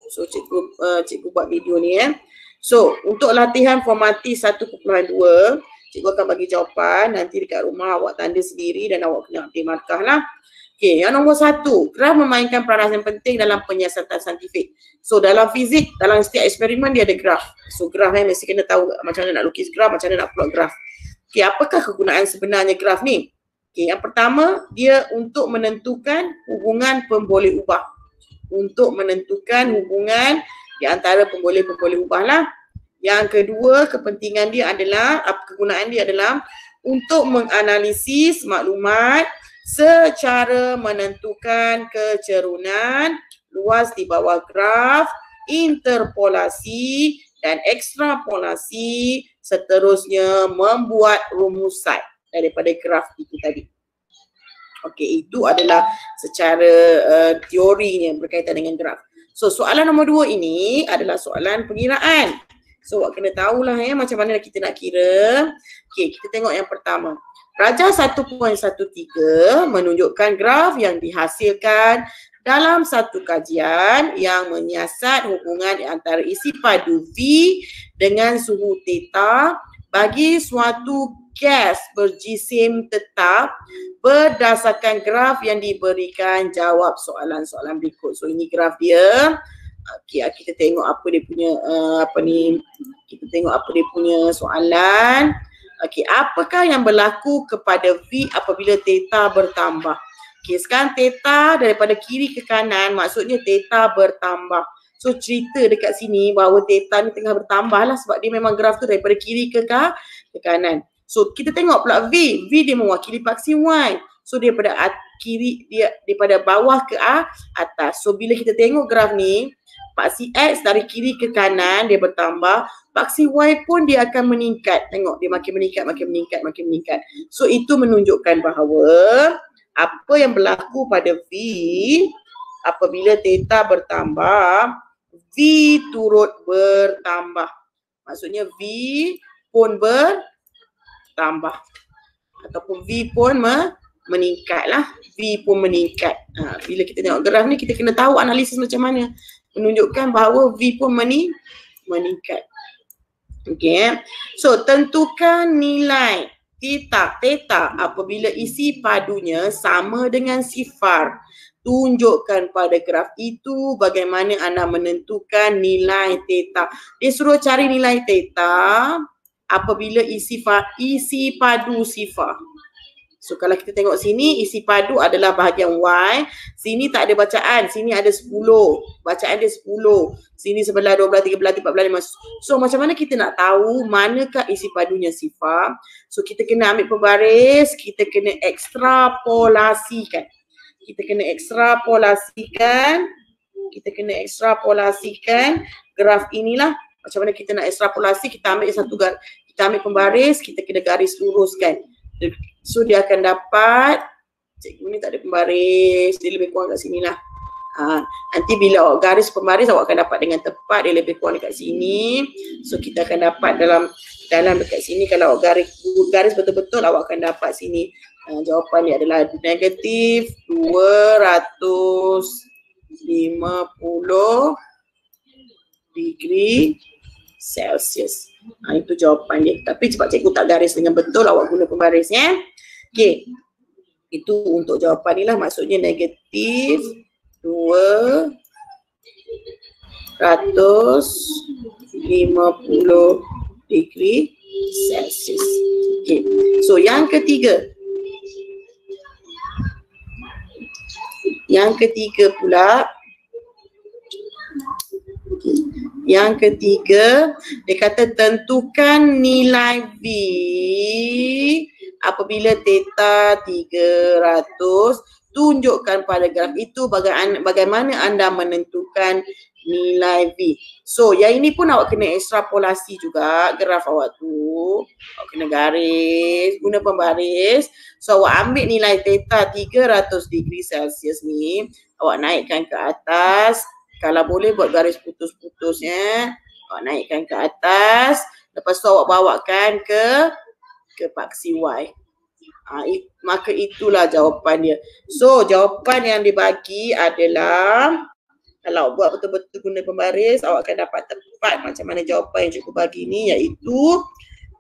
So cikgu buat video ni So untuk latihan formatif 1.2, cikgu akan bagi jawapan nanti dekat rumah awak tanda sendiri dan awak kena ambil markah lah. Okey, yang nombor 1, graf memainkan peranan yang penting dalam penyiasatan saintifik. So dalam fizik, dalam setiap eksperimen dia ada graf. So graf mesti kena tahu macam mana nak lukis graf, macam mana nak plot graf. Okey, apakah kegunaan sebenarnya graf ni? Okey, yang pertama dia untuk menentukan hubungan pemboleh ubah. Untuk menentukan hubungan di antara pemboleh-pemboleh ubah lah. Yang kedua, kepentingan dia adalah, kegunaan dia adalah untuk menganalisis maklumat secara menentukan kecerunan luas di bawah graf, interpolasi dan ekstrapolasi, seterusnya membuat rumusan daripada graf itu tadi. Okey, itu adalah secara teorinya berkaitan dengan graf. So soalan nombor 2 ini adalah soalan pengiraan. So awak kena tahulah macam mana kita nak kira. Okey, kita tengok yang pertama. Darjah 1.13 menunjukkan graf yang dihasilkan dalam satu kajian yang menyiasat hubungan antara isi padu V dengan suhu theta bagi suatu gas berjisim tetap berdasarkan graf yang diberikan. Jawab soalan-soalan berikut. So ini graf dia. Okey, kita tengok apa dia punya kita tengok apa dia punya soalan. Okey, apakah yang berlaku kepada V apabila theta bertambah? Okey, sekarang theta daripada kiri ke kanan, maksudnya theta bertambah. So cerita dekat sini bahawa theta ni tengah bertambah lah sebab dia memang graf tu daripada kiri ke kanan. So kita tengok pula V dia mewakili paksi Y. So daripada kiri, dia daripada bawah ke atas. So bila kita tengok graf ni, paksi X dari kiri ke kanan dia bertambah, paksi Y pun dia akan meningkat. Tengok dia makin meningkat. So itu menunjukkan bahawa apa yang berlaku pada V apabila theta bertambah, V turut bertambah. Maksudnya V pun bertambah ataupun V pun meningkatlah. V pun meningkat. Bila kita tengok graf ni kita kena tahu analisis macam mana. Menunjukkan bahawa V pun meningkat. Okey. So tentukan nilai theta apabila isi padunya sama dengan sifar. Tunjukkan pada graf itu bagaimana anda menentukan nilai theta. Dia suruh cari nilai theta apabila isi padu sifar. So kalau kita tengok sini, isi padu adalah bahagian Y. Sini tak ada bacaan, sini ada 10. Bacaan dia 10. Sini 11, 12, 13, 14, 15. So macam mana kita nak tahu manakah isi padunya sifar? So kita kena ambil pembaris, kita kena ekstrapolasikan. Kita kena ekstrapolasikan graf inilah. Macam mana kita nak ekstrapolasi, kita ambil kita ambil pembaris, kita kena garis luruskan. So dia akan dapat, cikgu ni tak ada pembaris, dia lebih kurang kat sini lah. Nanti bila awak garis pembaris awak akan dapat dengan tepat, dia lebih kurang dekat sini. So kita akan dapat dalam dekat sini. Kalau awak garis betul-betul awak akan dapat sini. Jawapan dia adalah negatif 250 degree Celsius. Itu jawapan dia. Tapi sebab cikgu tak garis dengan betul, awak guna pembaris ya. Okey. Itu untuk jawapan ni lah, maksudnya negatif 250 degree Celsius. Okey. So yang ketiga. Yang ketiga, dia kata tentukan nilai V apabila theta 300. Tunjukkan pada graf itu bagaimana anda menentukan nilai V. So yang ini pun awak kena ekstrapolasi juga graf awak tu. Awak kena garis, guna pembaris. So awak ambil nilai theta 300 degree Celsius ni, awak naikkan ke atas. Kalau boleh buat garis putus-putus ya. Awak naikkan ke atas. Lepas tu awak bawakan ke paksi Y. Maka itulah jawapan dia. So jawapan yang dibagi adalah Kalau buat betul-betul guna pembaris, awak akan dapat tepat macam mana jawapan yang cikgu bagi ni, iaitu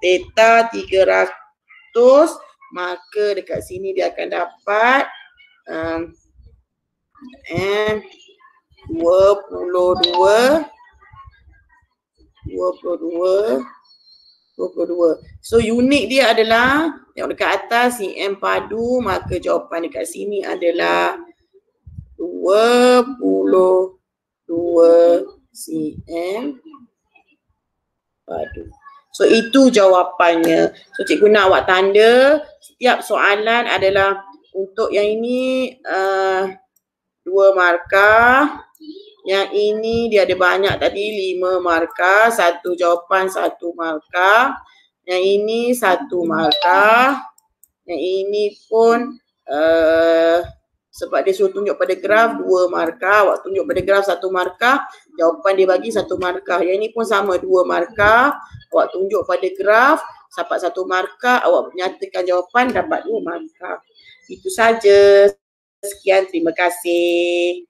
theta 300, maka dekat sini dia akan dapat 22. So unit dia adalah, tengok dekat atas cm padu, maka jawapan dekat sini adalah 22 cm padu. So itu jawapannya. So cikgu nak awak tanda setiap soalan adalah untuk yang ini 2 markah. Yang ini dia ada banyak tadi 5 markah, 1 jawapan 1 markah. Yang ini 1 markah. Yang ini pun sebab dia suruh tunjuk pada graf 2 markah, awak tunjuk pada graf 1 markah, jawapan dia bagi 1 markah. Yang ini pun sama 2 markah, awak tunjuk pada graf dapat 1 markah, awak nyatakan jawapan dapat 2 markah. Itu saja. Sekian, terima kasih.